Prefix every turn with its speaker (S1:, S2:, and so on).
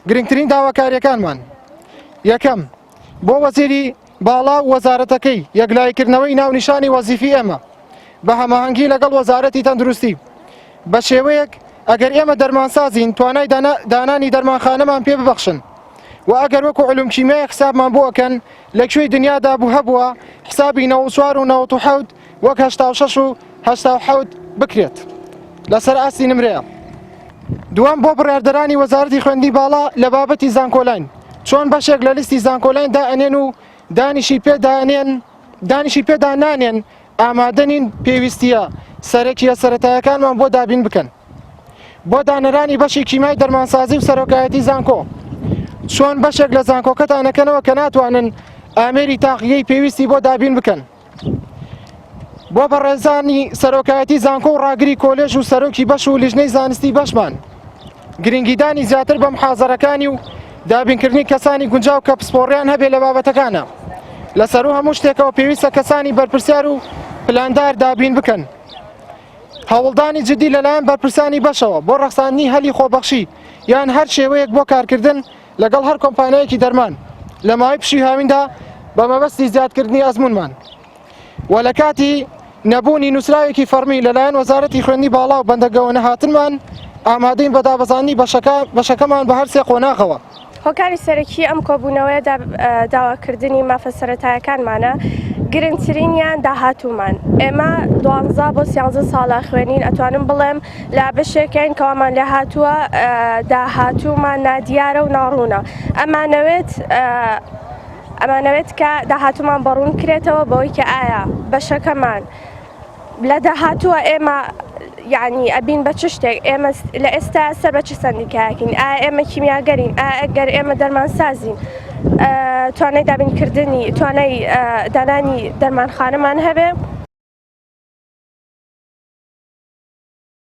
S1: گرنگترین داواکاریەکانمان: یەکەم، بۆ وەزیری باڵا و وەزارەتەکەی یەکلایکردنەوەی ناونیشانی وەزیفی ئێمە بە هەماهەنگی لەگەڵ وەزارەتی تەندروستی بە شێوەیەک ئەگەر ئێمە دەرمانسازین توانای دانانی دەرمانخانەمان پێ ببەخشن و ئەگەر وەکو علومکیمیای حسابمان بۆ ئەکەن لەکوێی دنیادا بوو هەبووە حسابی 94 و 97 وەک 86 و 87 بکرێت لەسەر ئاستی نمرەیە. دووەم، بۆ بڕاردەرانی وەزارەتی خوێندنی باڵا لە بابەتی زانکۆلاین چۆن بەشێک لە لیستی زانکۆلاین دائەنێن و دانیشی پێدا نانێن ئامادەنین پێویستیە سەرەکیە سەرەتایەکانمان بۆ دابین بکەن. بۆ دانەرانی بەشی کیمای دەرمانسازی و سەرۆکایەتی زانکۆ چۆن بەشێک لە زانکۆکەتانەکەنەوە کە ناتوانن ئامێری تاقیەی پێویستی بۆ دابین بکەن. بۆ بەڕێزانی سەرۆکایەتی زانکۆ و ڕاگری کۆلێژ و سەرۆکی بەش و لیژنەی زانستی بەشمان گرنگیدانی زیاتر بە محازەرەکانی و دابینکردنی کەسانی گونجاو کە پسپۆڕیان هەبێت لە بابەتەکانە. لەسەر و هەموو شتێکەوە پێویستە کەسانی بەرپرسیار و پلاندار دابین بکەن. هەوڵدانی جدی لەلایەن بەرپرسانی بەشەوە بۆ ڕەخساندنی هەلی خۆبەخشی یان هەر شێوەیەک بۆ کارکردن لەگەڵ هەر کۆمپانیایەکی دەرمان لە ماوەی پشی هاویندا بە مەبەستی زیادکردنی ئەزمونمان و لە کاتی نەبوونی نووسراوێکی فەرمی لەلایەن وەزارەتی خوێندنی باڵا و بەندەگەوەنە هاتنمان ئامادەین بە دابەزانی بەشەکەمان بە هەر سێ قۆناغەوە.
S2: هۆکاری سەرەکی ئەم کۆبوونەوەی داواکردنی مافە سەرەتایەکانمانە گرنگترینیان داهاتوومان. ئێمە 12 بۆ 13 ساڵە خوێنین ئەتوانم بڵێم لا بەشێکین کەوامان لە هاتووە داهاتوومان نادیارە و ناڕوونە. ئەمانەوێت کە داهاتوومان بەڕوون کرێتەوە بەوەی کە ئایا بەشەکەمان لە داهاتووە ئێمە یعنی ئەبین بە چ شتێک ئێمە لە ئێستا سەر بە چ سندیکایەکین، ئایا ئێمە کیمیاگەرین، ئەگەر ئێمە دەرمانسازین توانای دابینکردنی توانای دانانی دەرمانخانەمان هەبێ